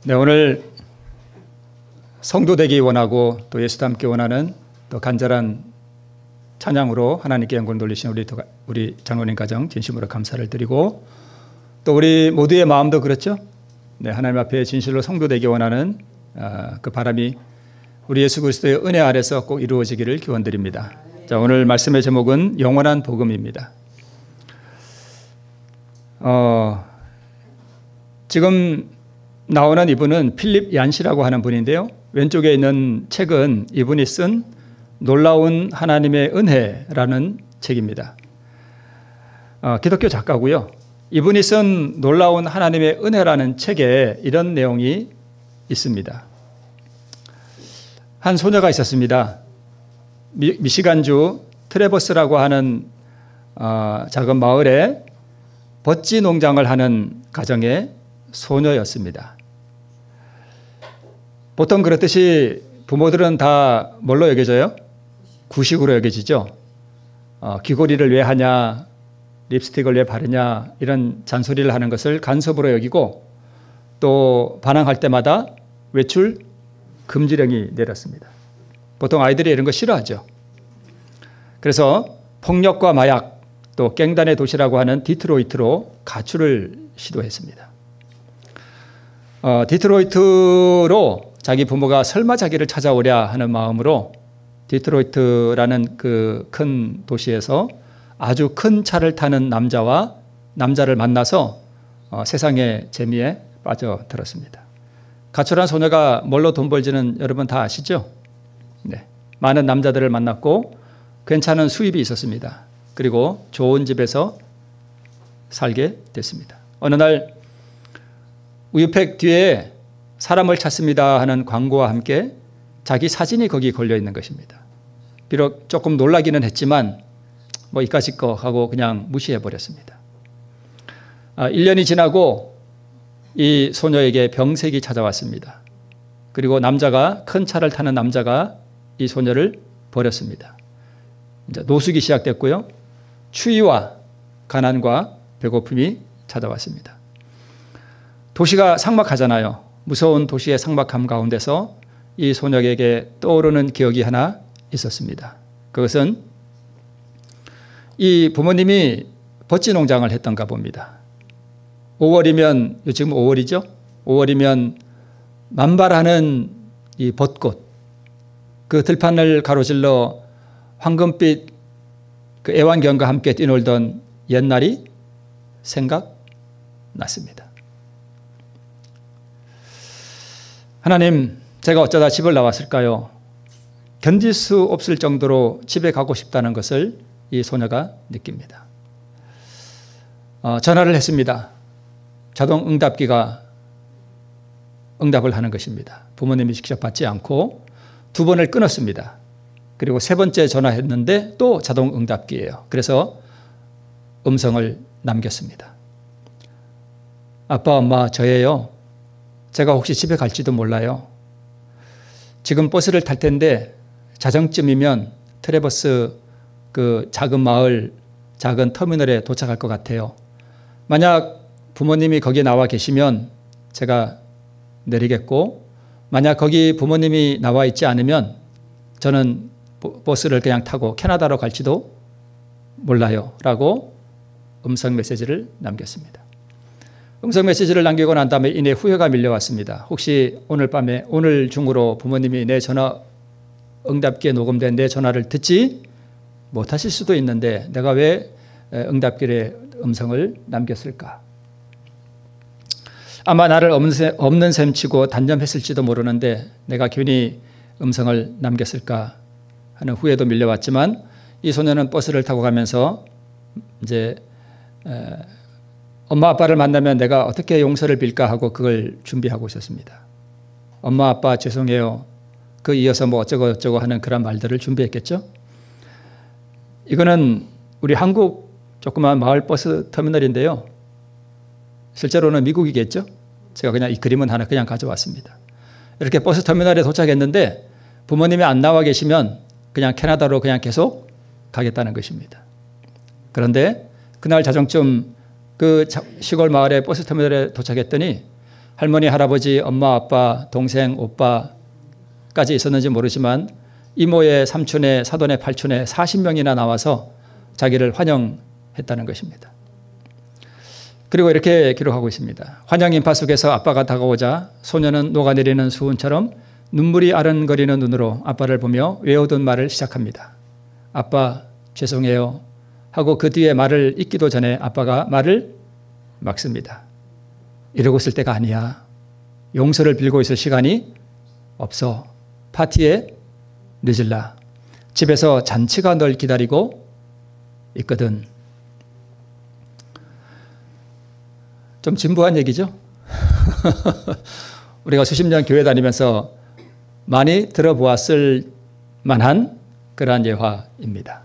네, 오늘 성도 되기 원하고 또 예수 닮기 원하는 또 간절한 찬양으로 하나님께 영광 돌리신 우리 장로님 가정 진심으로 감사를 드리고 또 우리 모두의 마음도 그렇죠. 네, 하나님 앞에 진실로 성도 되기 원하는 그 바람이 우리 예수 그리스도의 은혜 아래서 꼭 이루어지기를 기원드립니다. 자, 오늘 말씀의 제목은 영원한 복음입니다. 지금 나오는 이분은 필립 얀시라고 하는 분인데요. 왼쪽에 있는 책은 이분이 쓴 놀라운 하나님의 은혜라는 책입니다. 기독교 작가고요. 이분이 쓴 놀라운 하나님의 은혜라는 책에 이런 내용이 있습니다. 한 소녀가 있었습니다. 미시간주 트레버스라고 하는 작은 마을에 버찌 농장을 하는 가정의 소녀였습니다. 보통 그렇듯이 부모들은 다 뭘로 여겨져요? 구식으로 여겨지죠. 귀걸이를 왜 하냐, 립스틱을 왜 바르냐 이런 잔소리를 하는 것을 간섭으로 여기고 또 반항할 때마다 외출 금지령이 내렸습니다. 보통 아이들이 이런 거 싫어하죠. 그래서 폭력과 마약 또 갱단의 도시라고 하는 디트로이트로 가출을 시도했습니다. 디트로이트로 자기 부모가 설마 자기를 찾아오랴 하는 마음으로 디트로이트라는 그 큰 도시에서 아주 큰 차를 타는 남자를 만나서 세상의 재미에 빠져들었습니다. 가출한 소녀가 뭘로 돈 벌지는 여러분 다 아시죠? 네. 많은 남자들을 만났고 괜찮은 수입이 있었습니다. 그리고 좋은 집에서 살게 됐습니다. 어느 날 우유팩 뒤에 사람을 찾습니다 하는 광고와 함께 자기 사진이 거기 걸려 있는 것입니다. 비록 조금 놀라기는 했지만 뭐 이까짓 거 하고 그냥 무시해 버렸습니다. 1년이 지나고 이 소녀에게 병색이 찾아왔습니다. 그리고 큰 차를 타는 남자가 이 소녀를 버렸습니다. 이제 노숙이 시작됐고요. 추위와 가난과 배고픔이 찾아왔습니다. 도시가 삭막하잖아요. 무서운 도시의 삭막함 가운데서 이 소녀에게 떠오르는 기억이 하나 있었습니다. 그것은 이 부모님이 버찌 농장을 했던가 봅니다. 5월이면, 지금 5월이죠? 5월이면 만발하는 이 벚꽃, 그 들판을 가로질러 황금빛 그 애완견과 함께 뛰놀던 옛날이 생각났습니다. 하나님, 제가 어쩌다 집을 나왔을까요? 견딜 수 없을 정도로 집에 가고 싶다는 것을 이 소녀가 느낍니다. 전화를 했습니다. 자동 응답기가 응답을 하는 것입니다. 부모님이 직접 받지 않고 2번을 끊었습니다. 그리고 3번째 전화했는데 또 자동 응답기예요. 그래서 음성을 남겼습니다. 아빠, 엄마, 저예요. 제가 혹시 집에 갈지도 몰라요. 지금 버스를 탈 텐데 자정쯤이면 트레버스 그 작은 마을, 작은 터미널에 도착할 것 같아요. 만약 부모님이 거기에 나와 계시면 제가 내리겠고, 만약 거기 부모님이 나와 있지 않으면 저는 버스를 그냥 타고 캐나다로 갈지도 몰라요. 라고 음성 메시지를 남겼습니다. 음성 메시지를 남기고 난 다음에 이내 후회가 밀려왔습니다. 혹시 오늘 중으로 부모님이 내 전화 응답기에 녹음된 내 전화를 듣지 못하실 수도 있는데 내가 왜 응답기에 음성을 남겼을까? 아마 나를 없는 셈 치고 단념했을지도 모르는데 내가 괜히 음성을 남겼을까 하는 후회도 밀려왔지만 이 소녀는 버스를 타고 가면서 이제 엄마 아빠를 만나면 내가 어떻게 용서를 빌까 하고 그걸 준비하고 있었습니다. 엄마 아빠 죄송해요. 그 이어서 뭐 어쩌고 하는 그런 말들을 준비했겠죠. 이거는 우리 한국 조그만 마을 버스 터미널인데요. 실제로는 미국이겠죠. 제가 그냥 이 그림은 하나 그냥 가져왔습니다. 이렇게 버스 터미널에 도착했는데 부모님이 안 나와 계시면 그냥 캐나다로 그냥 계속 가겠다는 것입니다. 그런데 그날 자정쯤 그 시골 마을의 버스 터미널에 도착했더니 할머니, 할아버지, 엄마, 아빠, 동생, 오빠까지 있었는지 모르지만 이모의 삼촌의 사돈의 팔촌의 40명이나 나와서 자기를 환영했다는 것입니다. 그리고 이렇게 기록하고 있습니다. 환영 인파 속에서 아빠가 다가오자 소녀는 녹아내리는 수은처럼 눈물이 아른거리는 눈으로 아빠를 보며 외우던 말을 시작합니다. 아빠, 죄송해요 하고 그 뒤에 말을 잇기도 전에 아빠가 말을 막습니다. 이러고 있을 때가 아니야. 용서를 빌고 있을 시간이 없어. 파티에 늦을라. 집에서 잔치가 널 기다리고 있거든. 좀 진부한 얘기죠? 우리가 수십 년 교회 다니면서 많이 들어보았을 만한 그러한 예화입니다.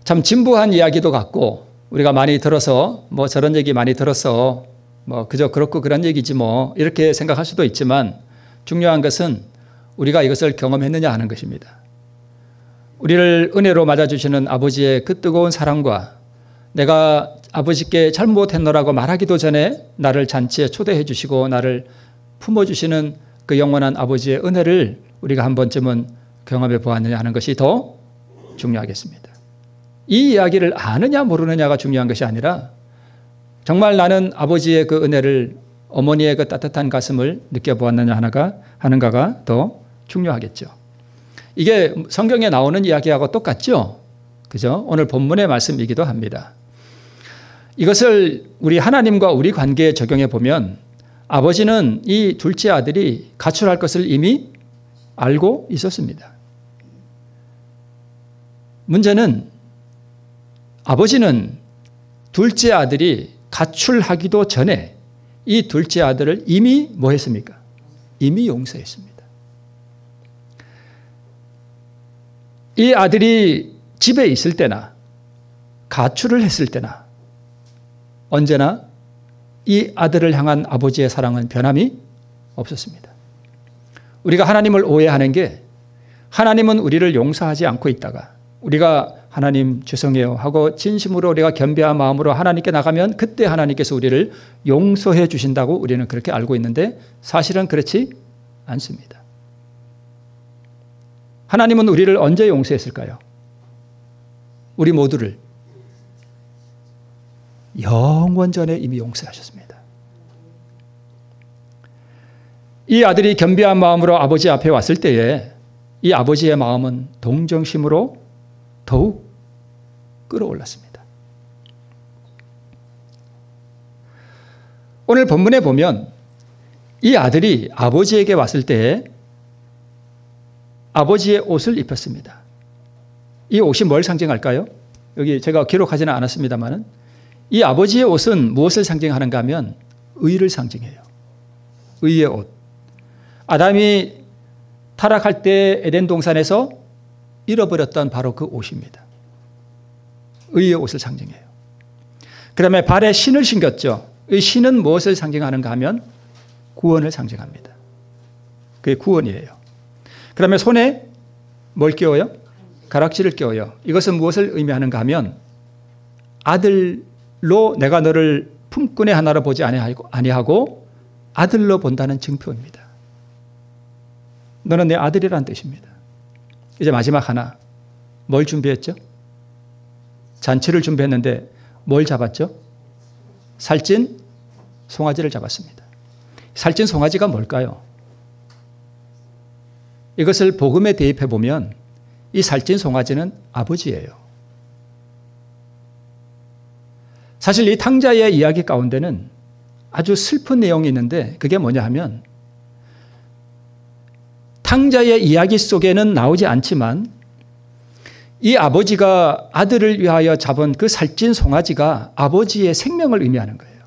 참 진부한 이야기도 같고 우리가 많이 들어서 뭐 저런 얘기 많이 들었어. 뭐 그저 그렇고 그런 얘기지 뭐 이렇게 생각할 수도 있지만 중요한 것은 우리가 이것을 경험했느냐 하는 것입니다. 우리를 은혜로 맞아주시는 아버지의 그 뜨거운 사랑과 내가 아버지께 잘못했노라고 말하기도 전에 나를 잔치에 초대해 주시고 나를 품어주시는 그 영원한 아버지의 은혜를 우리가 한 번쯤은 경험해 보았느냐 하는 것이 더 중요하겠습니다. 이 이야기를 아느냐 모르느냐가 중요한 것이 아니라 정말 나는 아버지의 그 은혜를 어머니의 그 따뜻한 가슴을 느껴보았느냐 하는가가 더 중요하겠죠. 이게 성경에 나오는 이야기하고 똑같죠? 그죠? 오늘 본문의 말씀이기도 합니다. 이것을 우리 하나님과 우리 관계에 적용해 보면 아버지는 이 둘째 아들이 가출할 것을 이미 알고 있었습니다. 문제는 아버지는 둘째 아들이 가출하기도 전에 이 둘째 아들을 이미 뭐 했습니까? 이미 용서했습니다. 이 아들이 집에 있을 때나 가출을 했을 때나 언제나 이 아들을 향한 아버지의 사랑은 변함이 없었습니다. 우리가 하나님을 오해하는 게 하나님은 우리를 용서하지 않고 있다가 우리가 하나님 죄송해요 하고 진심으로 우리가 겸비한 마음으로 하나님께 나가면 그때 하나님께서 우리를 용서해 주신다고 우리는 그렇게 알고 있는데 사실은 그렇지 않습니다. 하나님은 우리를 언제 용서했을까요? 우리 모두를 영원 전에 이미 용서하셨습니다. 이 아들이 겸비한 마음으로 아버지 앞에 왔을 때에 이 아버지의 마음은 동정심으로 더욱 끌어올랐습니다. 오늘 본문에 보면 이 아들이 아버지에게 왔을 때에 아버지의 옷을 입혔습니다. 이 옷이 뭘 상징할까요? 여기 제가 기록하지는 않았습니다만 이 아버지의 옷은 무엇을 상징하는가 하면 의를 상징해요. 의의 옷. 아담이 타락할 때 에덴 동산에서 잃어버렸던 바로 그 옷입니다. 의의 옷을 상징해요. 그 다음에 발에 신을 신겼죠. 이 신은 무엇을 상징하는가 하면 구원을 상징합니다. 그게 구원이에요. 그 다음에 손에 뭘 끼워요? 가락지를 끼워요. 이것은 무엇을 의미하는가 하면 아들로 내가 너를 품꾼의 하나로 보지 아니하고 아들로 본다는 증표입니다. 너는 내 아들이라는 뜻입니다. 이제 마지막 하나. 뭘 준비했죠? 잔치를 준비했는데 뭘 잡았죠? 살찐 송아지를 잡았습니다. 살찐 송아지가 뭘까요? 이것을 복음에 대입해 보면 이 살찐 송아지는 아버지예요. 사실 이 탕자의 이야기 가운데는 아주 슬픈 내용이 있는데 그게 뭐냐 하면 탕자의 이야기 속에는 나오지 않지만 이 아버지가 아들을 위하여 잡은 그 살찐 송아지가 아버지의 생명을 의미하는 거예요.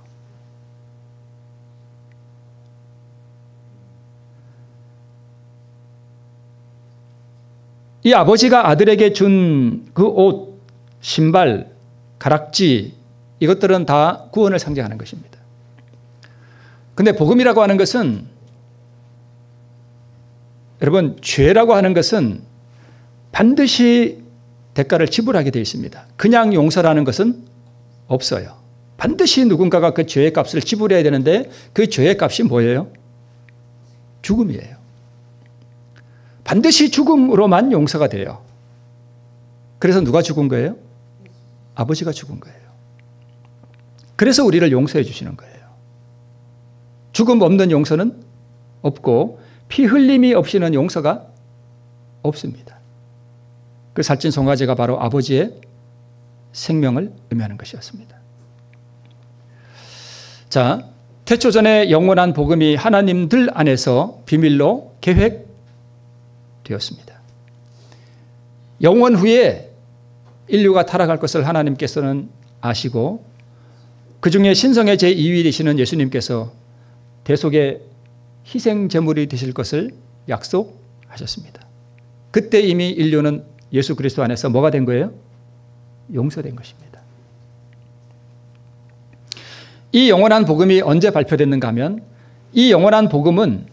이 아버지가 아들에게 준 그 옷, 신발, 가락지 이것들은 다 구원을 상징하는 것입니다. 그런데 복음이라고 하는 것은 여러분 죄라고 하는 것은 반드시 대가를 지불하게 되어 있습니다. 그냥 용서라는 것은 없어요. 반드시 누군가가 그 죄의 값을 지불해야 되는데 그 죄의 값이 뭐예요? 죽음이에요. 반드시 죽음으로만 용서가 돼요. 그래서 누가 죽은 거예요? 아버지가 죽은 거예요. 그래서 우리를 용서해 주시는 거예요. 죽음 없는 용서는 없고 피 흘림이 없이는 용서가 없습니다. 그 살찐 송아지가 바로 아버지의 생명을 의미하는 것이었습니다. 자, 태초전에 영원한 복음이 하나님들 안에서 비밀로 계획되었습니다. 영원 후에 인류가 타락할 것을 하나님께서는 아시고 그 중에 신성의 제2위 되시는 예수님께서 대속의 희생 제물이 되실 것을 약속하셨습니다. 그때 이미 인류는 예수 그리스도 안에서 뭐가 된 거예요? 용서된 것입니다. 이 영원한 복음이 언제 발표됐는가 하면 이 영원한 복음은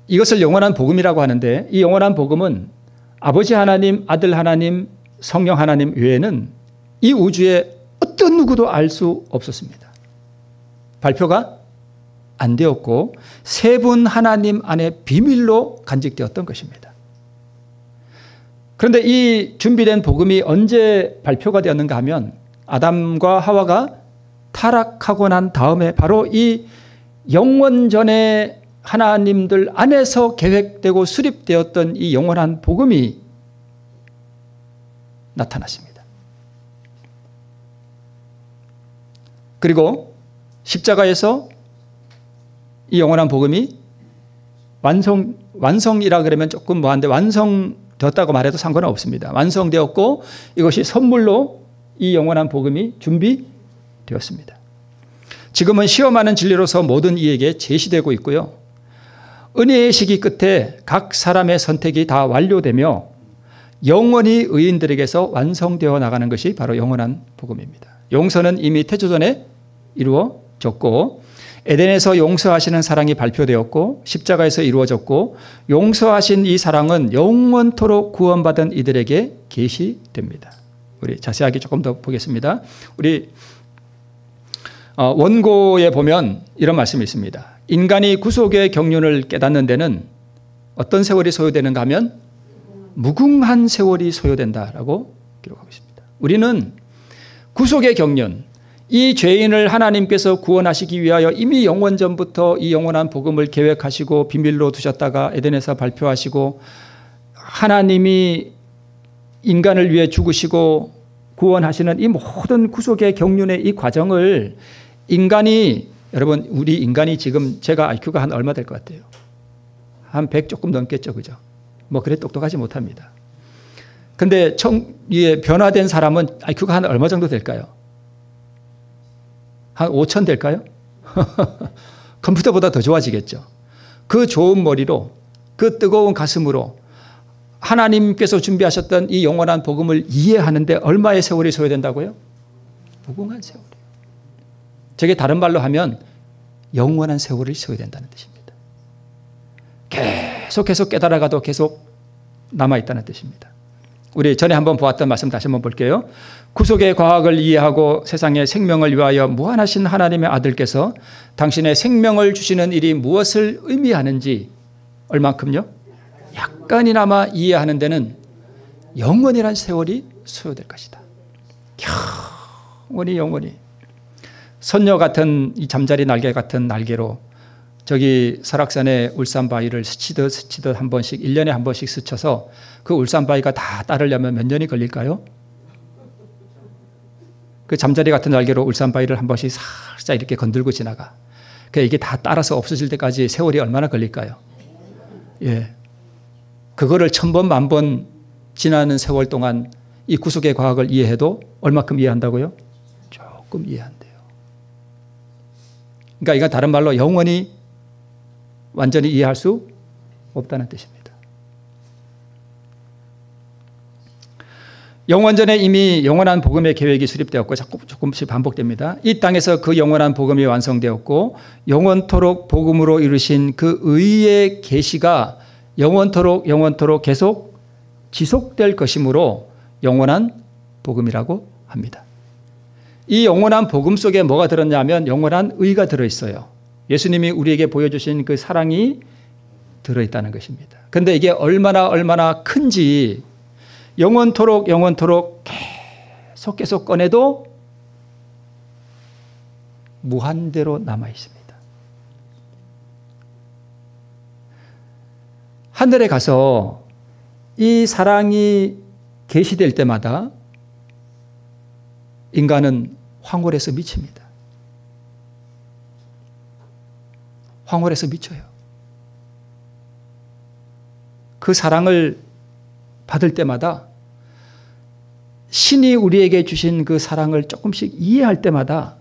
이것을 영원한 복음이라고 하는데 이 영원한 복음은 아버지 하나님, 아들 하나님, 성령 하나님 외에는 이 우주에 어떤 누구도 알 수 없었습니다. 발표가 안 되었고 세 분 하나님 안에 비밀로 간직되었던 것입니다. 그런데 이 준비된 복음이 언제 발표가 되었는가 하면 아담과 하와가 타락하고 난 다음에 바로 이 영원전에 하나님들 안에서 계획되고 수립되었던 이 영원한 복음이 나타났습니다. 그리고 십자가에서 이 영원한 복음이 완성이라 그러면 조금 뭐한데 완성되었다고 말해도 상관은 없습니다. 완성되었고 이것이 선물로 이 영원한 복음이 준비되었습니다. 지금은 시험하는 진리로서 모든 이에게 제시되고 있고요. 은혜의 시기 끝에 각 사람의 선택이 다 완료되며 영원히 의인들에게서 완성되어 나가는 것이 바로 영원한 복음입니다. 용서는 이미 태초전에 이루어졌고 에덴에서 용서하시는 사랑이 발표되었고 십자가에서 이루어졌고 용서하신 이 사랑은 영원토록 구원받은 이들에게 계시됩니다. 우리 자세하게 조금 더 보겠습니다. 우리 원고에 보면 이런 말씀이 있습니다. 인간이 구속의 경륜을 깨닫는 데는 어떤 세월이 소요되는가 하면 무궁한 세월이 소요된다라고 기록하고 있습니다. 우리는 구속의 경륜, 이 죄인을 하나님께서 구원하시기 위하여 이미 영원전부터 이 영원한 복음을 계획하시고 비밀로 두셨다가 에덴에서 발표하시고 하나님이 인간을 위해 죽으시고 구원하시는 이 모든 구속의 경륜의 이 과정을 인간이 여러분 우리 인간이 지금 제가 IQ가 한 얼마 될 것 같아요? 한 100 조금 넘겠죠. 그죠? 뭐 그래 똑똑하지 못합니다. 근데 변화된 사람은 IQ가 한 얼마 정도 될까요? 한 5,000 될까요? 컴퓨터보다 더 좋아지겠죠. 그 좋은 머리로 그 뜨거운 가슴으로 하나님께서 준비하셨던 이 영원한 복음을 이해하는데 얼마의 세월이 소요된다고요? 무궁한 세월이에요. 저게 다른 말로 하면 영원한 세월이 소요된다는 뜻입니다. 계속 깨달아가도 계속 남아있다는 뜻입니다. 우리 전에 한번 보았던 말씀 다시 한번 볼게요. 구속의 과학을 이해하고 세상의 생명을 위하여 무한하신 하나님의 아들께서 당신의 생명을 주시는 일이 무엇을 의미하는지 얼만큼요? 약간이나마 이해하는 데는 영원이란 세월이 소요될 것이다. 영원히 선녀 같은 이 잠자리 날개 같은 날개로 저기 설악산의 울산바위를 스치듯 한 번씩 1년에 한 번씩 스쳐서 그 울산바위가 다 따르려면 몇 년이 걸릴까요? 그 잠자리 같은 날개로 울산바위를 한 번씩 살짝 이렇게 건들고 지나가. 그러니까 이게 다 따라서 없어질 때까지 세월이 얼마나 걸릴까요? 예. 그거를 1000번, 10,000번 지나는 세월 동안 이 구속의 과학을 이해해도 얼마큼 이해한다고요? 조금 이해한대요. 그러니까 이건 다른 말로 영원히 완전히 이해할 수 없다는 뜻입니다. 영원전에 이미 영원한 복음의 계획이 수립되었고 조금씩 반복됩니다. 이 땅에서 그 영원한 복음이 완성되었고 영원토록 복음으로 이루신 그 의의 계시가 영원토록 계속 지속될 것이므로 영원한 복음이라고 합니다. 이 영원한 복음 속에 뭐가 들었냐면 영원한 의가 들어있어요. 예수님이 우리에게 보여주신 그 사랑이 들어있다는 것입니다. 그런데 이게 얼마나 큰지 영원토록 계속 꺼내도 무한대로 남아 있습니다. 하늘에 가서 이 사랑이 계시될 때마다 인간은 황홀해서 미칩니다. 황홀해서 미쳐요. 그 사랑을 받을 때마다 신이 우리에게 주신 그 사랑을 조금씩 이해할 때마다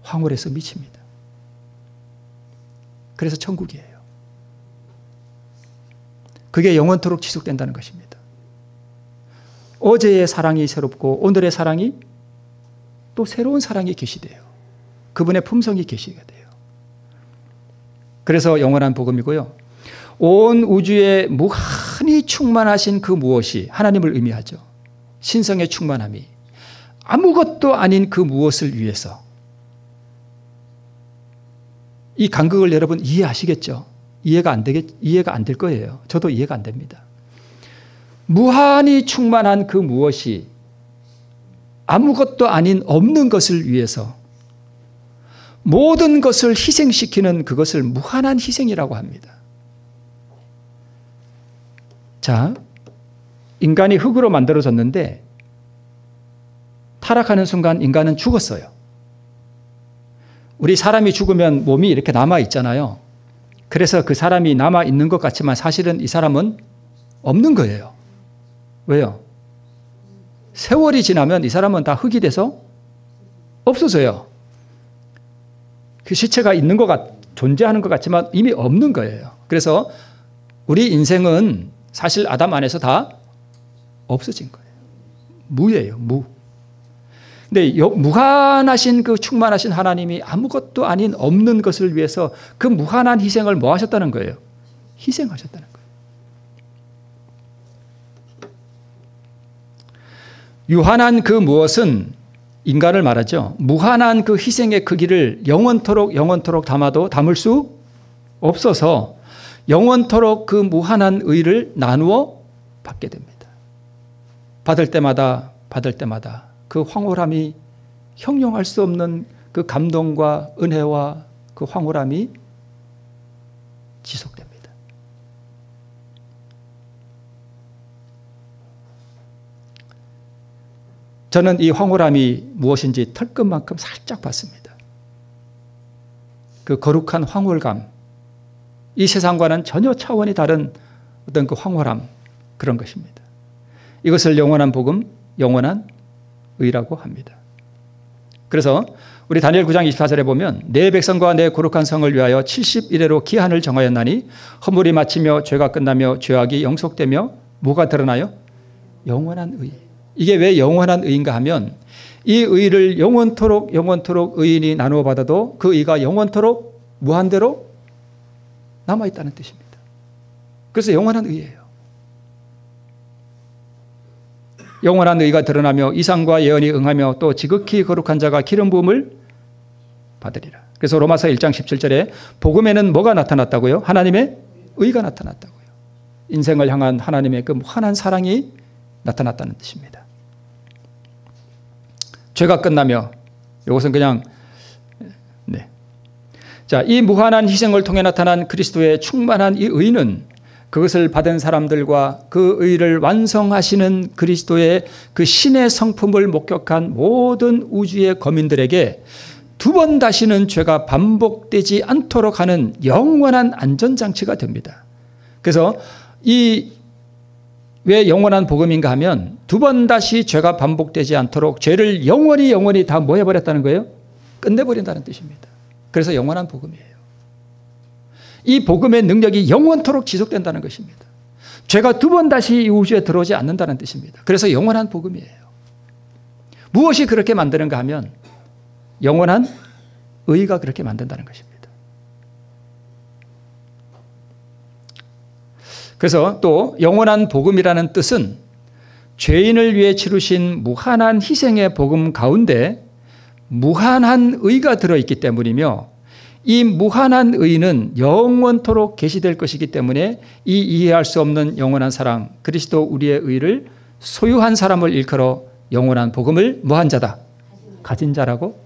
황홀해서 미칩니다. 그래서 천국이에요. 그게 영원토록 지속된다는 것입니다. 어제의 사랑이 새롭고 오늘의 사랑이 또 새로운 사랑이 계시돼요. 그분의 품성이 계시게 돼요. 그래서 영원한 복음이고요. 온 우주에 무한히 충만하신 그 무엇이 하나님을 의미하죠. 신성의 충만함이 아무것도 아닌 그 무엇을 위해서 이 간극을 여러분 이해하시겠죠? 이해가 안 될 거예요. 저도 이해가 안 됩니다. 무한히 충만한 그 무엇이 아무것도 아닌 없는 것을 위해서 모든 것을 희생시키는 그것을 무한한 희생이라고 합니다. 자, 인간이 흙으로 만들어졌는데 타락하는 순간 인간은 죽었어요. 우리 사람이 죽으면 몸이 이렇게 남아 있잖아요. 그래서 그 사람이 남아 있는 것 같지만 사실은 이 사람은 없는 거예요. 왜요? 세월이 지나면 이 사람은 다 흙이 돼서 없어져요. 그 시체가 있는 존재하는 것 같지만 이미 없는 거예요. 그래서 우리 인생은 사실 아담 안에서 다 없어진 거예요. 무예요, 무. 근데 무한하신 그 충만하신 하나님이 아무것도 아닌 없는 것을 위해서 그 무한한 희생을 뭐 하셨다는 거예요? 희생하셨다는 거예요. 유한한 그 무엇은 인간을 말하죠. 무한한 그 희생의 크기를 영원토록 담아도 담을 수 없어서 영원토록 그 무한한 의를 나누어 받게 됩니다. 받을 때마다 그 황홀함이 형용할 수 없는 그 감동과 은혜와 그 황홀함이 지속됩니다. 저는 이 황홀함이 무엇인지 털끝만큼 살짝 봤습니다. 그 거룩한 황홀감, 이 세상과는 전혀 차원이 다른 어떤 그 황홀함, 그런 것입니다. 이것을 영원한 복음, 영원한 의라고 합니다. 그래서 우리 다니엘 9장 24절에 보면 내 백성과 내 거룩한 성을 위하여 70일에로 기한을 정하였나니 허물이 마치며 죄가 끝나며 죄악이 영속되며 뭐가 드러나요? 영원한 의. 이게 왜 영원한 의인가 하면 이 의를 영원토록 의인이 나누어 받아도 그 의가 영원토록 무한대로 남아있다는 뜻입니다. 그래서 영원한 의예요. 영원한 의가 드러나며 이상과 예언이 응하며 또 지극히 거룩한 자가 기름 부음을 받으리라. 그래서 로마서 1장 17절에 복음에는 뭐가 나타났다고요? 하나님의 의가 나타났다고요. 인생을 향한 하나님의 그 무한한 사랑이 나타났다는 뜻입니다. 죄가 끝나며 이것은 그냥 자, 이 무한한 희생을 통해 나타난 그리스도의 충만한 이 의는 그것을 받은 사람들과 그 의를 완성하시는 그리스도의 그 신의 성품을 목격한 모든 우주의 거민들에게 두 번 다시는 죄가 반복되지 않도록 하는 영원한 안전장치가 됩니다. 그래서 왜 영원한 복음인가 하면 두 번 다시 죄가 반복되지 않도록 죄를 영원히 다 뭐 해버렸다는 거예요? 끝내버린다는 뜻입니다. 그래서 영원한 복음이에요. 이 복음의 능력이 영원토록 지속된다는 것입니다. 죄가 두 번 다시 이 우주에 들어오지 않는다는 뜻입니다. 그래서 영원한 복음이에요. 무엇이 그렇게 만드는가 하면 영원한 의가 그렇게 만든다는 것입니다. 그래서 또 영원한 복음이라는 뜻은 죄인을 위해 치르신 무한한 희생의 복음 가운데 무한한 의가 들어있기 때문이며 이 무한한 의는 영원토록 계시될 것이기 때문에 이 이해할 수 없는 영원한 사랑, 그리스도 우리의 의를 소유한 사람을 일컬어 영원한 복음을 뭐한 자다? 가진 자라고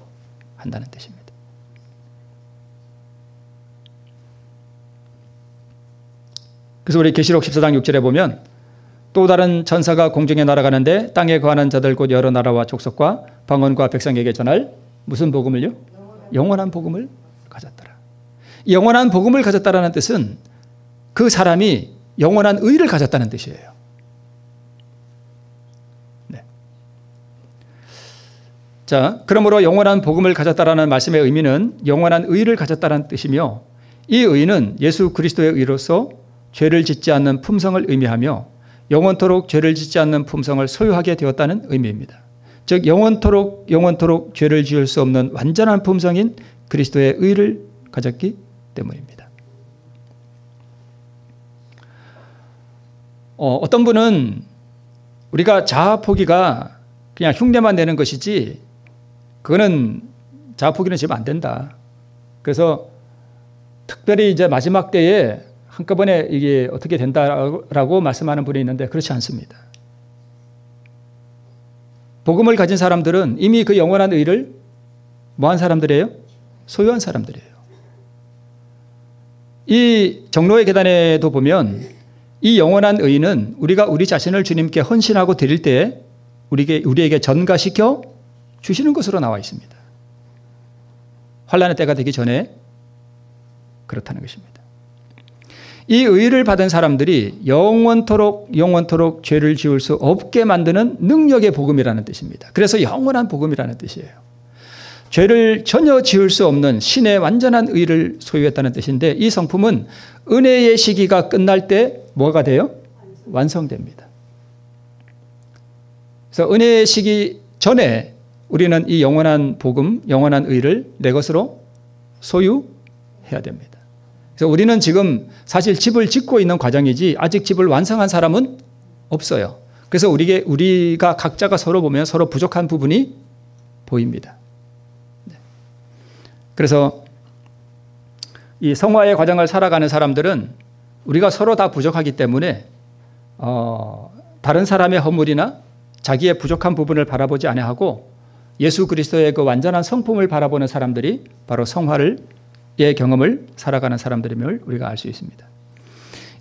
한다는 뜻입니다. 그래서 우리 계시록 14장 6절에 보면 또 다른 천사가 공중에 날아가는데 땅에 거하는 자들 곧 여러 나라와 족속과 방언과 백성에게 전할 무슨 복음을요? 영원한 복음을 가졌더라. 영원한 복음을 가졌다라는 뜻은 그 사람이 영원한 의를 가졌다는 뜻이에요. 네. 자, 그러므로 영원한 복음을 가졌다라는 말씀의 의미는 영원한 의를 가졌다는 뜻이며 이 의는 예수 그리스도의 의로서 죄를 짓지 않는 품성을 의미하며 영원토록 죄를 짓지 않는 품성을 소유하게 되었다는 의미입니다. 즉 영원토록 죄를 지을 수 없는 완전한 품성인 그리스도의 의를 가졌기 때문입니다. 어떤 분은 우리가 자아 포기가 그냥 흉내만 내는 것이지 그거는 자아 포기는 지금 안 된다. 그래서 특별히 이제 마지막 때에 한꺼번에 이게 어떻게 된다라고 말씀하는 분이 있는데 그렇지 않습니다. 복음을 가진 사람들은 이미 그 영원한 의를 뭐한 사람들이에요? 소유한 사람들이에요. 이 정로의 계단에도 보면 이 영원한 의는 우리가 우리 자신을 주님께 헌신하고 드릴 때 우리에게 전가시켜 주시는 것으로 나와 있습니다. 환난의 때가 되기 전에 그렇다는 것입니다. 이 의를 받은 사람들이 영원토록 죄를 지을 수 없게 만드는 능력의 복음이라는 뜻입니다. 그래서 영원한 복음이라는 뜻이에요. 죄를 전혀 지을 수 없는 신의 완전한 의를 소유했다는 뜻인데 이 성품은 은혜의 시기가 끝날 때 뭐가 돼요? 완성됩니다. 그래서 은혜의 시기 전에 우리는 이 영원한 복음, 영원한 의를 내 것으로 소유해야 됩니다. 그래서 우리는 지금 사실 집을 짓고 있는 과정이지 아직 집을 완성한 사람은 없어요. 그래서 우리가 각자가 서로 보면 서로 부족한 부분이 보입니다. 그래서 이 성화의 과정을 살아가는 사람들은 우리가 서로 다 부족하기 때문에 다른 사람의 허물이나 자기의 부족한 부분을 바라보지 아니하고 예수 그리스도의 그 완전한 성품을 바라보는 사람들이 바로 성화의 경험을 살아가는 사람들임을 우리가 알 수 있습니다.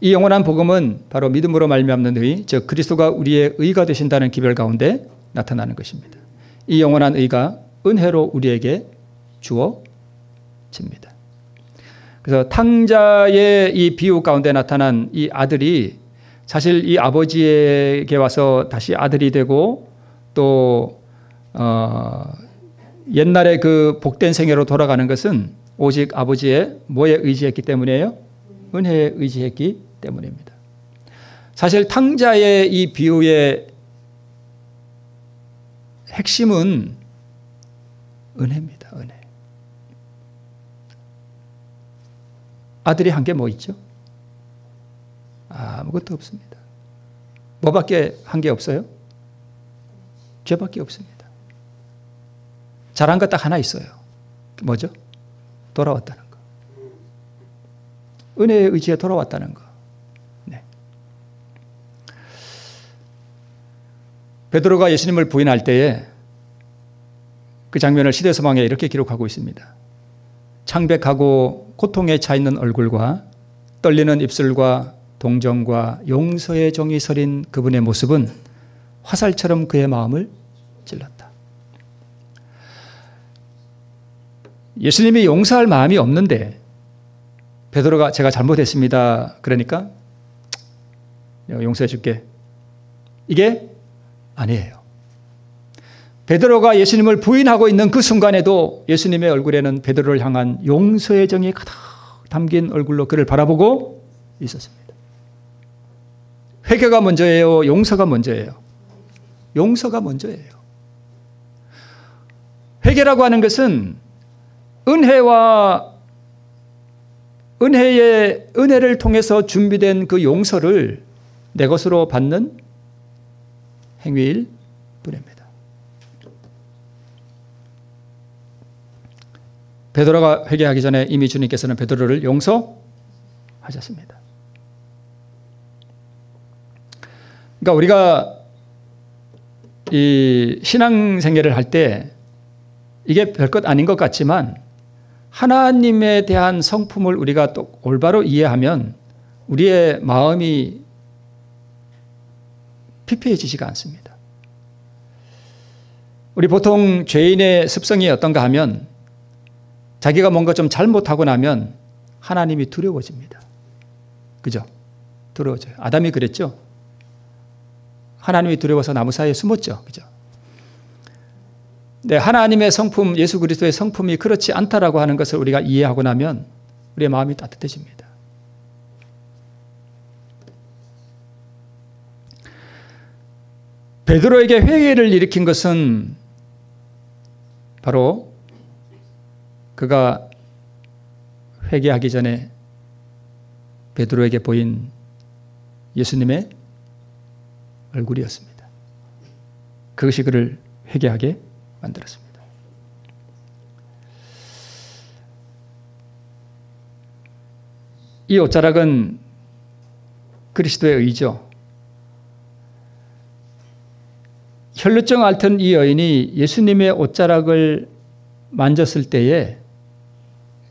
이 영원한 복음은 바로 믿음으로 말미암는 의, 즉 그리스도가 우리의 의가 되신다는 기별 가운데 나타나는 것입니다. 이 영원한 의가 은혜로 우리에게 주어집니다. 그래서 탕자의 이 비유 가운데 나타난 이 아들이 사실 이 아버지에게 와서 다시 아들이 되고 또 옛날에 그 복된 생애로 돌아가는 것은 오직 아버지의 뭐에 의지했기 때문이에요? 은혜에 의지했기 때문입니다. 사실 탕자의 이 비유의 핵심은 은혜입니다. 은혜. 아들이 한 게 뭐 있죠? 아무것도 없습니다. 뭐밖에 한 게 없어요? 죄밖에 없습니다. 잘한 것 딱 하나 있어요. 뭐죠? 돌아왔다는 거. 은혜의 의지에 돌아왔다는 거. 네. 베드로가 예수님을 부인할 때에 그 장면을 시대서방에 이렇게 기록하고 있습니다. 창백하고 고통에 차 있는 얼굴과 떨리는 입술과 동정과 용서의 정이 서린 그분의 모습은 화살처럼 그의 마음을 찔렀다. 예수님이 용서할 마음이 없는데 베드로가 제가 잘못했습니다. 그러니까 내가 용서해 줄게. 이게 아니에요. 베드로가 예수님을 부인하고 있는 그 순간에도 예수님의 얼굴에는 베드로를 향한 용서의 정이 가득 담긴 얼굴로 그를 바라보고 있었습니다. 회개가 먼저예요? 용서가 먼저예요? 용서가 먼저예요. 회개라고 하는 것은 은혜를 통해서 준비된 그 용서를 내 것으로 받는 행위일 뿐입니다. 베드로가 회개하기 전에 이미 주님께서는 베드로를 용서하셨습니다. 그러니까 우리가 이 신앙생활을 할 때 이게 별것 아닌 것 같지만 하나님에 대한 성품을 우리가 또 올바로 이해하면 우리의 마음이 피폐해지지가 않습니다. 우리 보통 죄인의 습성이 어떤가 하면 자기가 뭔가 좀 잘못하고 나면 하나님이 두려워집니다. 그죠? 두려워져요. 아담이 그랬죠? 하나님이 두려워서 나무 사이에 숨었죠. 그죠? 네, 하나님의 성품, 예수 그리스도의 성품이 그렇지 않다라고 하는 것을 우리가 이해하고 나면 우리의 마음이 따뜻해집니다. 베드로에게 회개를 일으킨 것은 바로 그가 회개하기 전에 베드로에게 보인 예수님의 얼굴이었습니다. 그것이 그를 회개하게 만들었습니다. 이 옷자락은 그리스도의 의죠. 혈루증 앓던 이 여인이 예수님의 옷자락을 만졌을 때에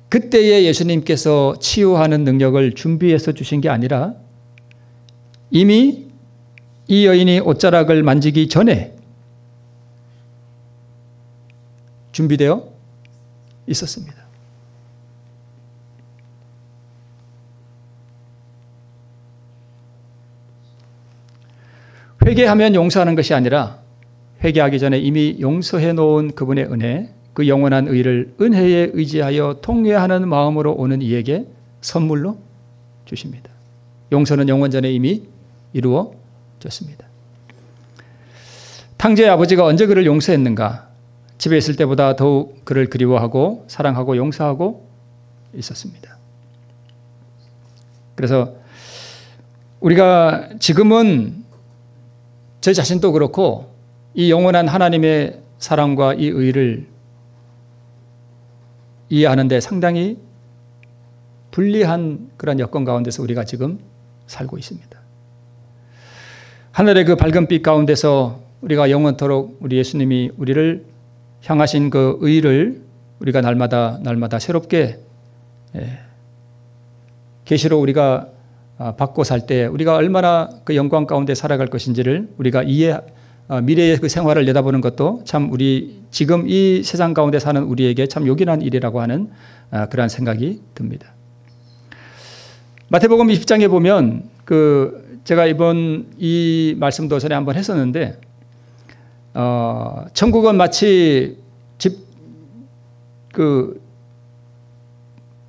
그때에 예수님께서 치유하는 능력을 준비해서 주신 게 아니라 이미 이 여인이 옷자락을 만지기 전에 준비되어 있었습니다. 회개하면 용서하는 것이 아니라 회개하기 전에 이미 용서해 놓은 그분의 은혜, 그 영원한 의를 은혜에 의지하여 통회하는 마음으로 오는 이에게 선물로 주십니다. 용서는 영원 전에 이미 이루어졌습니다. 탕자의 아버지가 언제 그를 용서했는가? 집에 있을 때보다 더욱 그를 그리워하고 사랑하고 용서하고 있었습니다. 그래서 우리가 지금은 저 자신도 그렇고 이 영원한 하나님의 사랑과 이 의를 이해하는 데 상당히 불리한 그런 여건 가운데서 우리가 지금 살고 있습니다. 하늘의 그 밝은 빛 가운데서 우리가 영원토록 우리 예수님이 우리를 향하신 그 의를 우리가 날마다 새롭게 계시로 우리가 받고 살 때 우리가 얼마나 그 영광 가운데 살아갈 것인지를 우리가 미래의 그 생활을 내다보는 것도 참 우리 지금 이 세상 가운데 사는 우리에게 참 요긴한 일이라고 하는 그러한 생각이 듭니다. 마태복음 20장에 보면 제가 이번 이 말씀도 전에 한번 했었는데 천국은 마치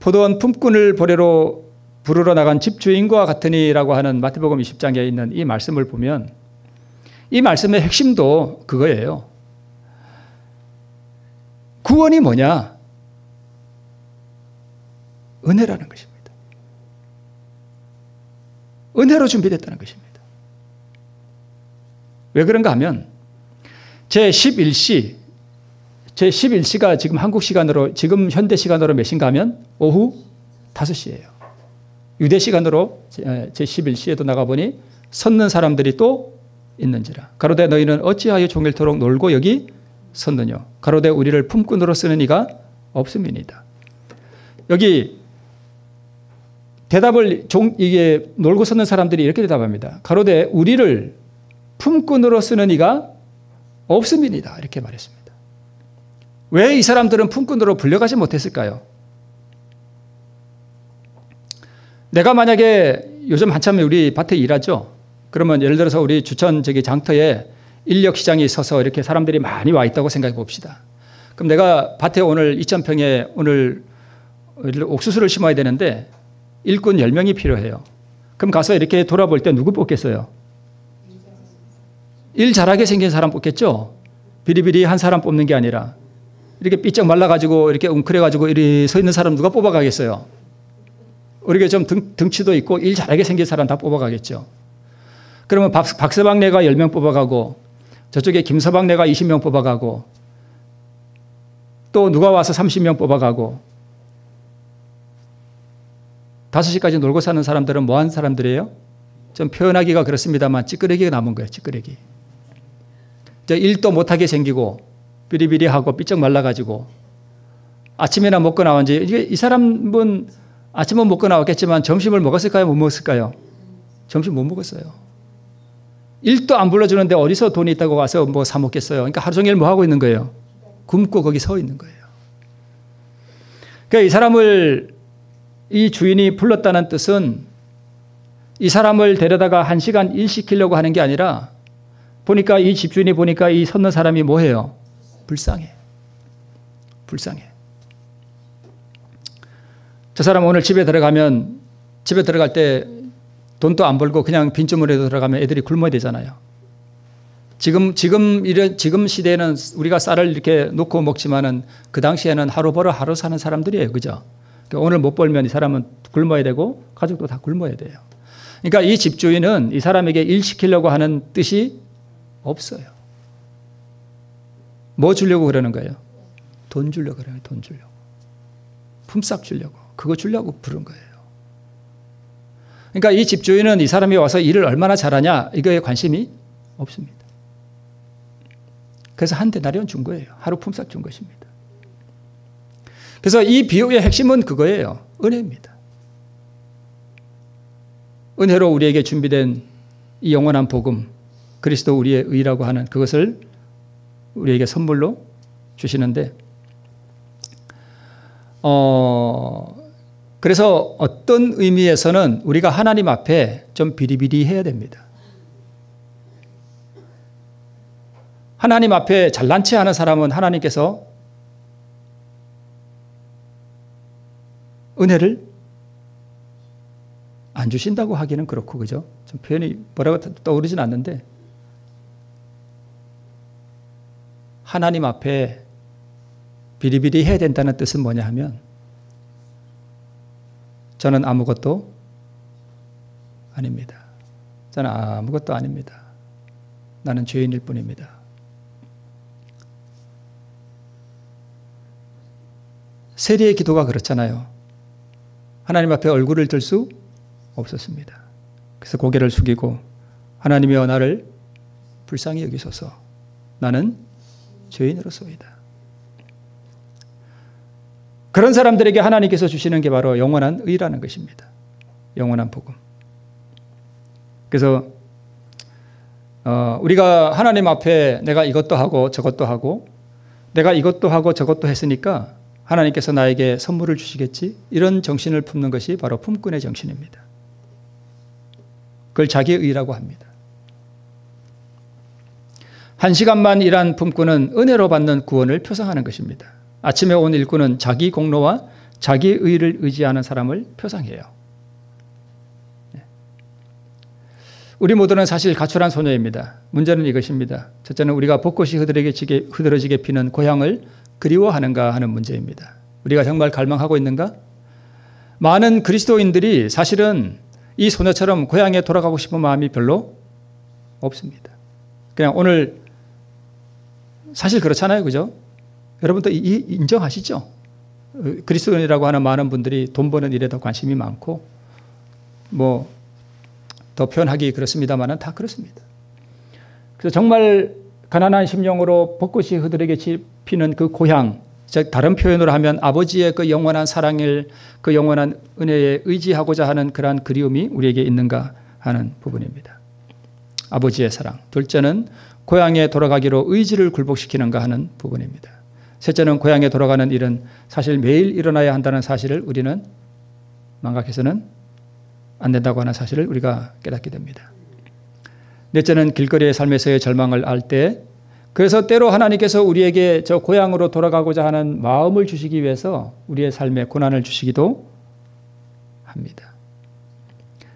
포도원 품꾼을 부르러 나간 집주인과 같으니라고 하는 마태복음 20장에 있는 이 말씀을 보면 이 말씀의 핵심도 그거예요. 구원이 뭐냐? 은혜라는 것입니다. 은혜로 준비됐다는 것입니다. 왜 그런가 하면 제11시가 지금 한국 시간으로 지금 현대 시간으로 몇 시인가 하면 오후 5시예요. 유대 시간으로 제11시에도 나가보니 섰는 사람들이 또 있는지라. 가로되 너희는 어찌하여 종일토록 놀고 여기 섰느냐. 가로되 우리를 품꾼으로 쓰는 이가 없음이니이다. 여기 대답을 이게 놀고 섰는 사람들이 이렇게 대답합니다. 가로되 우리를 품꾼으로 쓰는 이가 없음이니이다. 이렇게 말했습니다. 왜 이 사람들은 품꾼으로 불려가지 못했을까요? 내가 만약에 요즘 한참 우리 밭에 일하죠. 그러면 예를 들어서 우리 주천 장터에 인력 시장이 있어서 이렇게 사람들이 많이 와 있다고 생각해 봅시다. 그럼 내가 밭에 오늘 2,000평에 오늘 옥수수를 심어야 되는데 일꾼 10명이 필요해요. 그럼 가서 이렇게 돌아볼 때 누구 뽑겠어요? 일 잘하게 생긴 사람 뽑겠죠? 비리비리 한 사람 뽑는 게 아니라 이렇게 삐쩍 말라가지고 이렇게 웅크려가지고 이리 서 있는 사람 누가 뽑아가겠어요? 우리가 좀 등치도 있고 일 잘하게 생긴 사람 다 뽑아가겠죠. 그러면 박서방네가 10명 뽑아가고 저쪽에 김서방 내가 20명 뽑아가고 또 누가 와서 30명 뽑아가고 5시까지 놀고 사는 사람들은 뭐한 사람들이에요? 좀 표현하기가 그렇습니다만 찌끄레기가 남은 거예요. 찌끄레기. 일도 못하게 생기고 비리비리하고 삐쩍 말라가지고 아침이나 먹고 나왔는지 이 사람은 아침은 먹고 나왔겠지만 점심을 먹었을까요? 못 먹었을까요? 점심 못 먹었어요. 일도 안 불러주는데 어디서 돈이 있다고 와서 뭐 사 먹겠어요. 그러니까 하루 종일 뭐 하고 있는 거예요? 굶고 거기 서 있는 거예요. 그러니까 이 사람을 이 주인이 불렀다는 뜻은 이 사람을 데려다가 1시간 일시키려고 하는 게 아니라 보니까 이 집주인이 보니까 이 섰는 사람이 뭐해요? 불쌍해. 불쌍해. 저 사람 오늘 집에 들어가면 집에 들어갈 때 돈도 안 벌고 그냥 빈주머니에 들어가면 애들이 굶어야 되잖아요. 지금 시대에는 우리가 쌀을 이렇게 놓고 먹지만은 그 당시에는 하루 벌어 하루 사는 사람들이에요. 그죠? 그러니까 오늘 못 벌면 이 사람은 굶어야 되고 가족도 다 굶어야 돼요. 그러니까 이 집주인은 이 사람에게 일 시키려고 하는 뜻이 없어요. 뭐 주려고 그러는 거예요? 돈 주려고 그래요. 돈 주려고. 품삯 주려고. 그거 주려고 부른 거예요. 그러니까 이 집주인은 이 사람이 와서 일을 얼마나 잘하냐 이거에 관심이 없습니다. 그래서 한 데나리온 준 거예요. 하루 품삯 준 것입니다. 그래서 이 비유의 핵심은 그거예요. 은혜입니다. 은혜로 우리에게 준비된 이 영원한 복음, 그리스도 우리의 의라고 하는 그것을 우리에게 선물로 주시는데 그래서 어떤 의미에서는 우리가 하나님 앞에 좀 비리비리해야 됩니다. 하나님 앞에 잘난 체 하는 사람은 하나님께서 은혜를 안 주신다고 하기는 그렇고, 그죠? 좀 표현이 뭐라고 떠오르진 않는데, 하나님 앞에 비리비리 해야 된다는 뜻은 뭐냐 하면, 저는 아무것도 아닙니다. 저는 아무것도 아닙니다. 나는 죄인일 뿐입니다. 세리의 기도가 그렇잖아요. 하나님 앞에 얼굴을 들 수 없었습니다. 그래서 고개를 숙이고 하나님이여 나를 불쌍히 여기소서. 나는 죄인으로소이다. 그런 사람들에게 하나님께서 주시는 게 바로 영원한 의라는 것입니다. 영원한 복음. 그래서 우리가 하나님 앞에 내가 이것도 하고 저것도 하고 내가 이것도 하고 저것도 했으니까 하나님께서 나에게 선물을 주시겠지? 이런 정신을 품는 것이 바로 품꾼의 정신입니다. 그걸 자기의 의라고 합니다. 1시간만 일한 품꾼은 은혜로 받는 구원을 표상하는 것입니다. 아침에 온 일꾼은 자기 공로와 자기의 의를 의지하는 사람을 표상해요. 우리 모두는 사실 가출한 소녀입니다. 문제는 이것입니다. 첫째는 우리가 벚꽃이 흐드러지게 피는 고향을 그리워하는가 하는 문제입니다. 우리가 정말 갈망하고 있는가? 많은 그리스도인들이 사실은 이 소녀처럼 고향에 돌아가고 싶은 마음이 별로 없습니다. 그냥 오늘 사실 그렇잖아요. 그죠? 여러분도 인정하시죠? 그리스도인이라고 하는 많은 분들이 돈 버는 일에 더 관심이 많고 뭐 더 표현하기 그렇습니다만은 다 그렇습니다. 그래서 정말 가난한 심령으로 벚꽃이 흐드러지게 피는 그 고향, 즉 다른 표현으로 하면 아버지의 그 영원한 사랑을 그 영원한 은혜에 의지하고자 하는 그러한 그리움이 우리에게 있는가 하는 부분입니다. 아버지의 사랑. 둘째는 고향에 돌아가기로 의지를 굴복시키는가 하는 부분입니다. 셋째는 고향에 돌아가는 일은 사실 매일 일어나야 한다는 사실을 우리는 망각해서는 안 된다고 하는 사실을 우리가 깨닫게 됩니다. 넷째는 길거리의 삶에서의 절망을 알 때 그래서 때로 하나님께서 우리에게 저 고향으로 돌아가고자 하는 마음을 주시기 위해서 우리의 삶에 고난을 주시기도 합니다.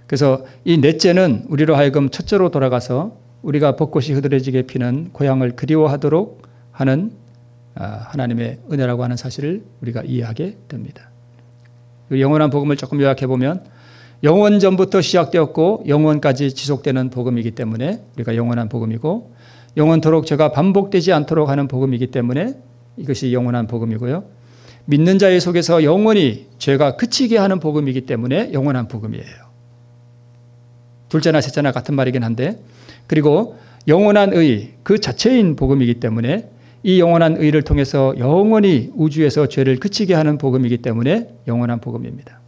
그래서 이 넷째는 우리로 하여금 첫째로 돌아가서 우리가 벚꽃이 흐드러지게 피는 고향을 그리워하도록 하는 하나님의 은혜라고 하는 사실을 우리가 이해하게 됩니다. 영원한 복음을 조금 요약해 보면 영원 전부터 시작되었고 영원까지 지속되는 복음이기 때문에 우리가 영원한 복음이고 영원토록 죄가 반복되지 않도록 하는 복음이기 때문에 이것이 영원한 복음이고요. 믿는 자의 속에서 영원히 죄가 그치게 하는 복음이기 때문에 영원한 복음이에요. 둘째나 셋째나 같은 말이긴 한데, 그리고 영원한 의 그 자체인 복음이기 때문에 이 영원한 의를 통해서 영원히 우주에서 죄를 그치게 하는 복음이기 때문에 영원한 복음입니다.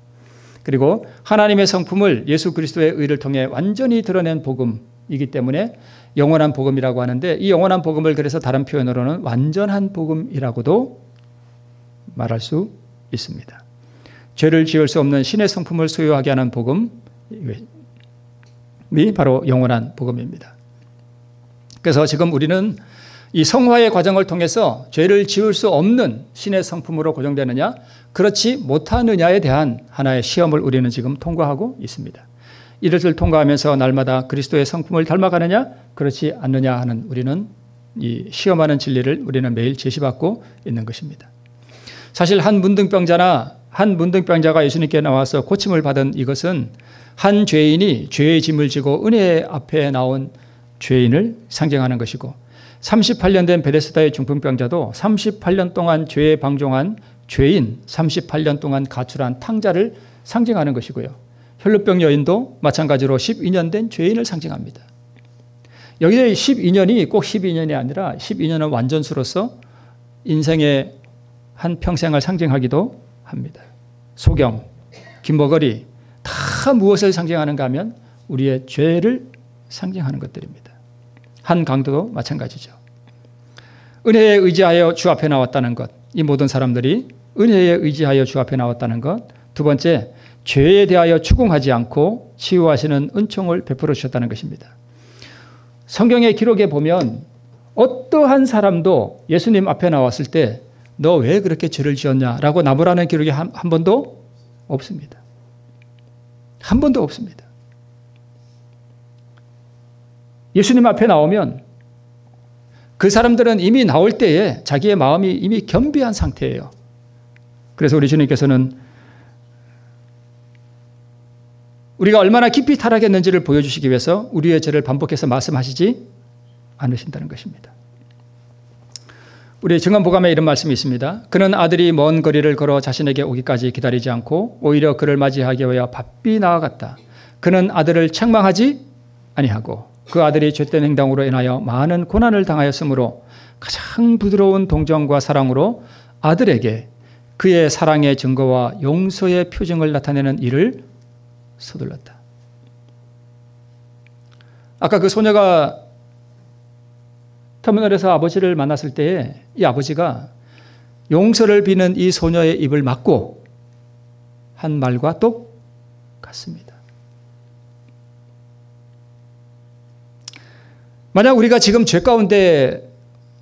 그리고 하나님의 성품을 예수 그리스도의 의를 통해 완전히 드러낸 복음이기 때문에 영원한 복음이라고 하는데, 이 영원한 복음을 그래서 다른 표현으로는 완전한 복음이라고도 말할 수 있습니다. 죄를 지을 수 없는 신의 성품을 소유하게 하는 복음이 바로 영원한 복음입니다. 그래서 지금 우리는 이 성화의 과정을 통해서 죄를 지을 수 없는 신의 성품으로 고정되느냐, 그렇지 못하느냐에 대한 하나의 시험을 우리는 지금 통과하고 있습니다. 이것을 통과하면서 날마다 그리스도의 성품을 닮아가느냐, 그렇지 않느냐 하는 우리는 이 시험하는 진리를 우리는 매일 제시받고 있는 것입니다. 사실 한 문둥병자가 예수님께 나와서 고침을 받은 이것은 한 죄인이 죄의 짐을 지고 은혜 앞에 나온 죄인을 상징하는 것이고, 38년 된 베데스다의 중풍병자도 38년 동안 죄에 방종한 죄인, 38년 동안 가출한 탕자를 상징하는 것이고요. 혈루병 여인도 마찬가지로 12년 된 죄인을 상징합니다. 여기서 12년이 꼭 12년이 아니라 12년은 완전수로서 인생의 한 평생을 상징하기도 합니다. 소경, 김보거리 다 무엇을 상징하는가 하면 우리의 죄를 상징하는 것들입니다. 한 강도도 마찬가지죠. 은혜에 의지하여 주 앞에 나왔다는 것, 이 모든 사람들이 은혜에 의지하여 주 앞에 나왔다는 것. 두 번째, 죄에 대하여 추궁하지 않고 치유하시는 은총을 베풀어 주셨다는 것입니다. 성경의 기록에 보면 어떠한 사람도 예수님 앞에 나왔을 때 너 왜 그렇게 죄를 지었냐라고 나무라는 기록이 한 번도 없습니다. 한 번도 없습니다. 예수님 앞에 나오면 그 사람들은 이미 나올 때에 자기의 마음이 이미 겸비한 상태예요. 그래서 우리 주님께서는 우리가 얼마나 깊이 타락했는지를 보여주시기 위해서 우리의 죄를 반복해서 말씀하시지 않으신다는 것입니다. 우리 증언보감에 이런 말씀이 있습니다. 그는 아들이 먼 거리를 걸어 자신에게 오기까지 기다리지 않고 오히려 그를 맞이하기 위하여 바삐 나아갔다. 그는 아들을 책망하지 아니하고 그 아들이 죄된 행동으로 인하여 많은 고난을 당하였으므로 가장 부드러운 동정과 사랑으로 아들에게 그의 사랑의 증거와 용서의 표징을 나타내는 일을 서둘렀다. 아까 그 소녀가 터미널에서 아버지를 만났을 때에 이 아버지가 용서를 비는 이 소녀의 입을 막고 한 말과 똑같습니다. 만약 우리가 지금 죄 가운데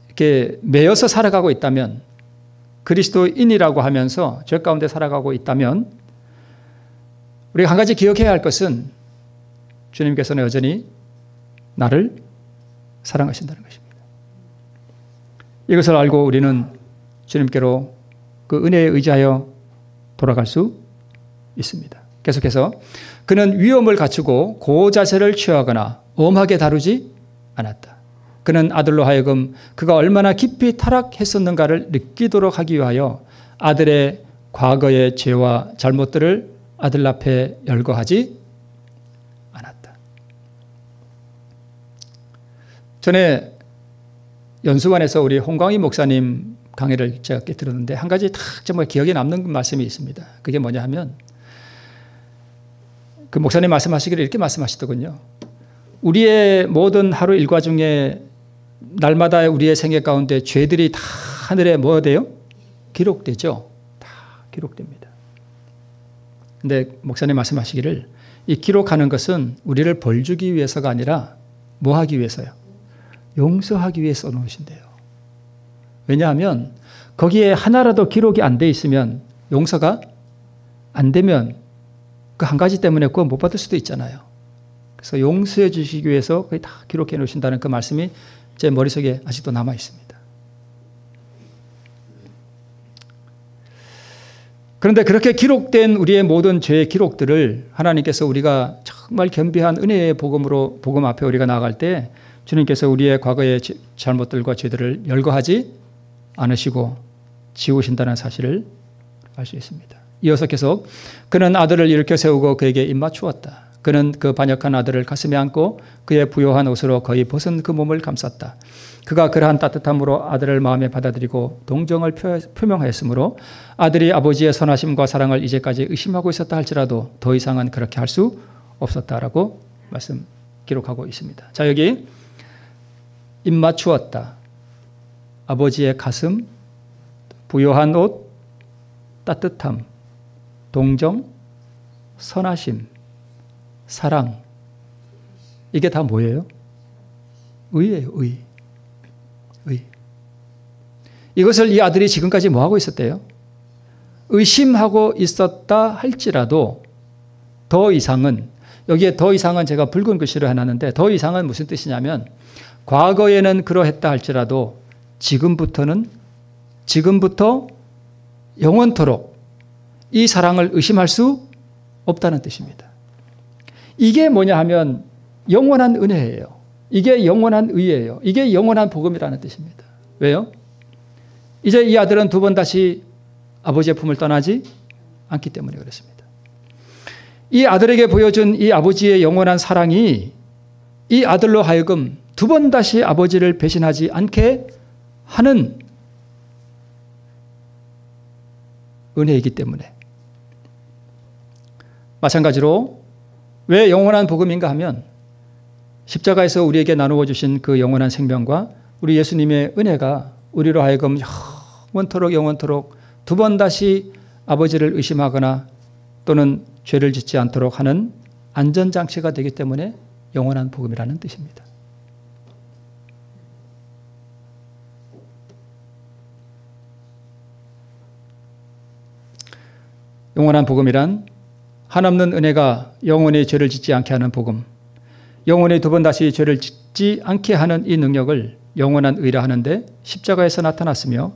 이렇게 매여서 살아가고 있다면, 그리스도인이라고 하면서 죄 가운데 살아가고 있다면, 우리가 한 가지 기억해야 할 것은 주님께서는 여전히 나를 사랑하신다는 것입니다. 이것을 알고 우리는 주님께로 그 은혜에 의지하여 돌아갈 수 있습니다. 계속해서 그는 위엄을 갖추고 고자세를 취하거나 엄하게 다루지 않았다. 그는 아들로 하여금 그가 얼마나 깊이 타락했었는가를 느끼도록 하기 위하여 아들의 과거의 죄와 잘못들을 아들 앞에 열거하지 않았다. 전에 연수관에서 우리 홍광희 목사님 강의를 제가 들었는데 한 가지 딱 정말 기억에 남는 말씀이 있습니다. 그게 뭐냐 하면 그 목사님 말씀하시기를 이렇게 말씀하시더군요. 우리의 모든 하루 일과 중에 날마다 우리의 생애 가운데 죄들이 다 하늘에 뭐 돼요? 기록되죠. 다 기록됩니다. 근데 목사님 말씀하시기를 이 기록하는 것은 우리를 벌 주기 위해서가 아니라 뭐 하기 위해서요? 용서하기 위해 써놓으신대요. 왜냐하면 거기에 하나라도 기록이 안 돼 있으면, 용서가 안 되면 그 한 가지 때문에 그거 못 받을 수도 있잖아요. 그래서 용서해 주시기 위해서 거의 다 기록해 놓으신다는 그 말씀이 제 머릿속에 아직도 남아 있습니다. 그런데 그렇게 기록된 우리의 모든 죄의 기록들을 하나님께서 우리가 정말 겸비한 은혜의 복음으로 복음 앞에 우리가 나아갈 때 주님께서 우리의 과거의 잘못들과 죄들을 열거하지 않으시고 지우신다는 사실을 알 수 있습니다. 이어서 계속 그는 아들을 일으켜 세우고 그에게 입맞추었다. 그는 그 반역한 아들을 가슴에 안고 그의 부요한 옷으로 거의 벗은 그 몸을 감쌌다. 그가 그러한 따뜻함으로 아들을 마음에 받아들이고 동정을 표명하였으므로 아들이 아버지의 선하심과 사랑을 이제까지 의심하고 있었다 할지라도 더 이상은 그렇게 할 수 없었다라고 기록하고 있습니다. 자, 여기 입맞추었다. 아버지의 가슴, 부요한 옷, 따뜻함, 동정, 선하심, 사랑. 이게 다 뭐예요? 의예요, 의. 의. 이것을 이 아들이 지금까지 뭐 하고 있었대요? 의심하고 있었다 할지라도 더 이상은, 여기에 더 이상은 제가 붉은 글씨로 해놨는데 더 이상은 무슨 뜻이냐면 과거에는 그러했다 할지라도 지금부터 영원토록 이 사랑을 의심할 수 없다는 뜻입니다. 이게 뭐냐 하면 영원한 은혜예요. 이게 영원한 의예요. 이게 영원한 복음이라는 뜻입니다. 왜요? 이제 이 아들은 두 번 다시 아버지의 품을 떠나지 않기 때문에 그렇습니다. 이 아들에게 보여준 이 아버지의 영원한 사랑이 이 아들로 하여금 두 번 다시 아버지를 배신하지 않게 하는 은혜이기 때문에. 마찬가지로 왜 영원한 복음인가 하면 십자가에서 우리에게 나누어 주신 그 영원한 생명과 우리 예수님의 은혜가 우리로 하여금 영원토록 두 번 다시 아버지를 의심하거나 또는 죄를 짓지 않도록 하는 안전장치가 되기 때문에 영원한 복음이라는 뜻입니다. 영원한 복음이란 한없는 은혜가 영원히 죄를 짓지 않게 하는 복음, 영원히 두 번 다시 죄를 짓지 않게 하는 이 능력을 영원한 의라 하는데 십자가에서 나타났으며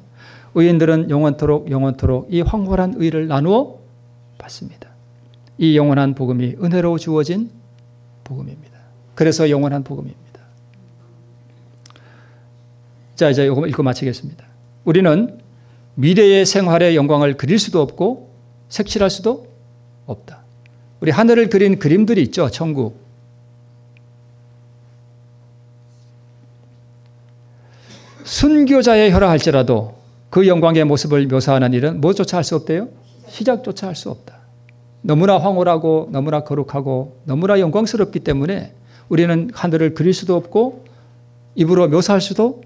의인들은 영원토록 이 황홀한 의를 나누어 받습니다. 이 영원한 복음이 은혜로 주어진 복음입니다. 그래서 영원한 복음입니다. 자, 이제 이거 읽고 마치겠습니다. 우리는 미래의 생활의 영광을 그릴 수도 없고 색칠할 수도 없다. 우리 하늘을 그린 그림들이 있죠. 천국. 순교자의 혀라 할지라도 그 영광의 모습을 묘사하는 일은 무엇조차 할 수 없대요? 시작조차 할 수 없다. 너무나 황홀하고 너무나 거룩하고 너무나 영광스럽기 때문에 우리는 하늘을 그릴 수도 없고 입으로 묘사할 수도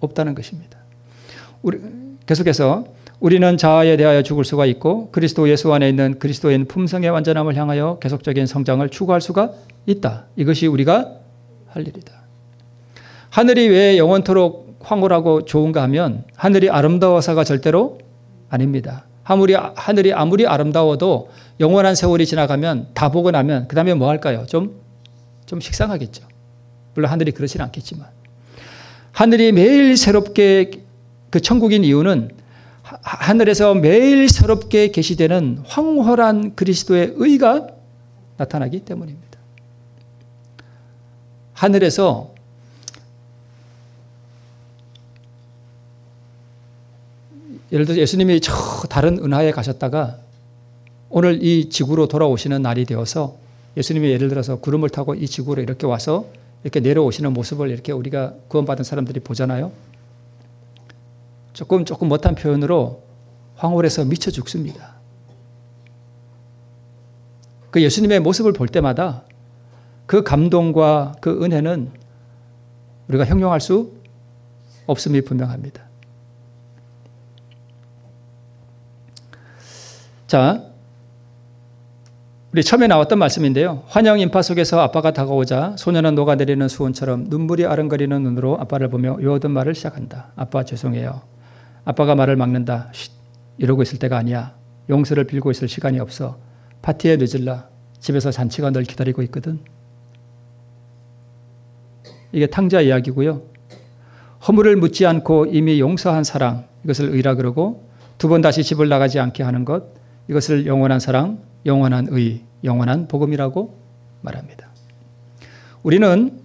없다는 것입니다. 계속해서 우리는 자아에 대하여 죽을 수가 있고 그리스도 예수 안에 있는 그리스도인 품성의 완전함을 향하여 계속적인 성장을 추구할 수가 있다. 이것이 우리가 할 일이다. 하늘이 왜 영원토록 황홀하고 좋은가 하면 하늘이 아름다워서가 절대로 아닙니다. 하늘이 아무리 아름다워도 영원한 세월이 지나가면 다 보고 나면 그 다음에 뭐 할까요? 좀 식상하겠죠. 물론 하늘이 그렇지는 않겠지만. 하늘이 매일 새롭게 그 천국인 이유는 하늘에서 매일 새롭게 계시되는 황홀한 그리스도의 의가 나타나기 때문입니다. 하늘에서 예를 들어서 예수님이 저 다른 은하에 가셨다가 오늘 이 지구로 돌아오시는 날이 되어서 예수님이 예를 들어서 구름을 타고 이 지구로 이렇게 와서 이렇게 내려오시는 모습을 이렇게 우리가 구원받은 사람들이 보잖아요. 조금 못한 표현으로 황홀해서 미쳐 죽습니다. 그 예수님의 모습을 볼 때마다 그 감동과 그 은혜는 우리가 형용할 수 없음이 분명합니다. 자, 우리 처음에 나왔던 말씀인데요. 환영 인파 속에서 아빠가 다가오자 소녀는 녹아내리는 수온처럼 눈물이 아른거리는 눈으로 아빠를 보며 요어든 말을 시작한다. 아빠 죄송해요. 아빠가 말을 막는다. 쉿, 이러고 있을 때가 아니야. 용서를 빌고 있을 시간이 없어. 파티에 늦을라. 집에서 잔치가 널 기다리고 있거든. 이게 탕자 이야기고요. 허물을 묻지 않고 이미 용서한 사랑, 이것을 의라 그러고 두 번 다시 집을 나가지 않게 하는 것, 이것을 영원한 사랑, 영원한 의, 영원한 복음이라고 말합니다. 우리는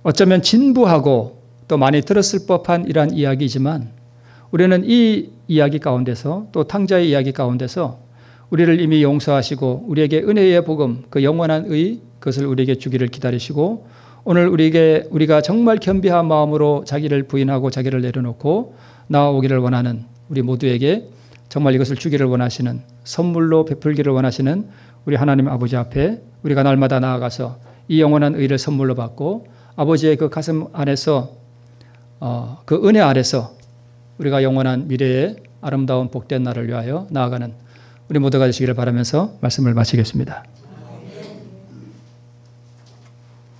어쩌면 진부하고 또 많이 들었을 법한 이러한 이야기이지만 우리는 이 이야기 가운데서 또 탕자의 이야기 가운데서 우리를 이미 용서하시고 우리에게 은혜의 복음, 그 영원한 의, 그것을 우리에게 주기를 기다리시고 오늘 우리가 정말 겸비한 마음으로 자기를 부인하고 자기를 내려놓고 나아오기를 원하는 우리 모두에게 정말 이것을 주기를 원하시는, 선물로 베풀기를 원하시는 우리 하나님 아버지 앞에 우리가 날마다 나아가서 이 영원한 의를 선물로 받고 아버지의 그 가슴 안에서 그 은혜 아래서 우리가 영원한 미래의 아름다운 복된 날을 위하여 나아가는 우리 모두가 되시기를 바라면서 말씀을 마치겠습니다.